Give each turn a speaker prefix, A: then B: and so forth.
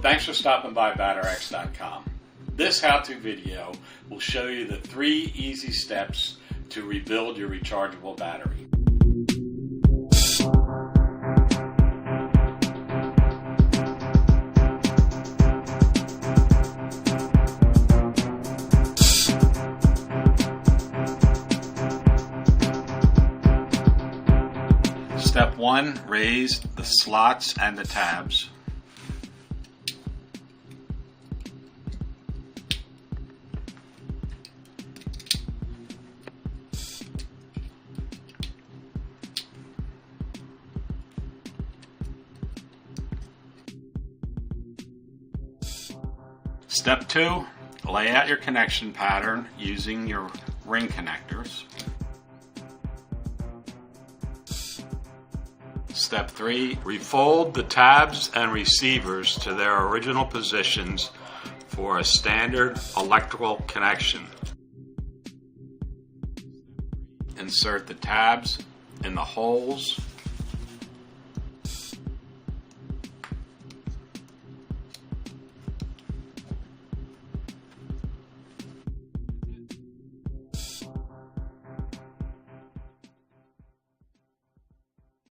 A: thanks for stopping by BatterX.com. This how-to video will show you the 3 easy steps to rebuild your rechargeable battery. Step 1, raise the slots and the tabs. Step 2, lay out your connection pattern using your ring connectors. Step 3, refold the tabs and receivers to their original positions for a standard electrical connection. Insert the tabs in the holes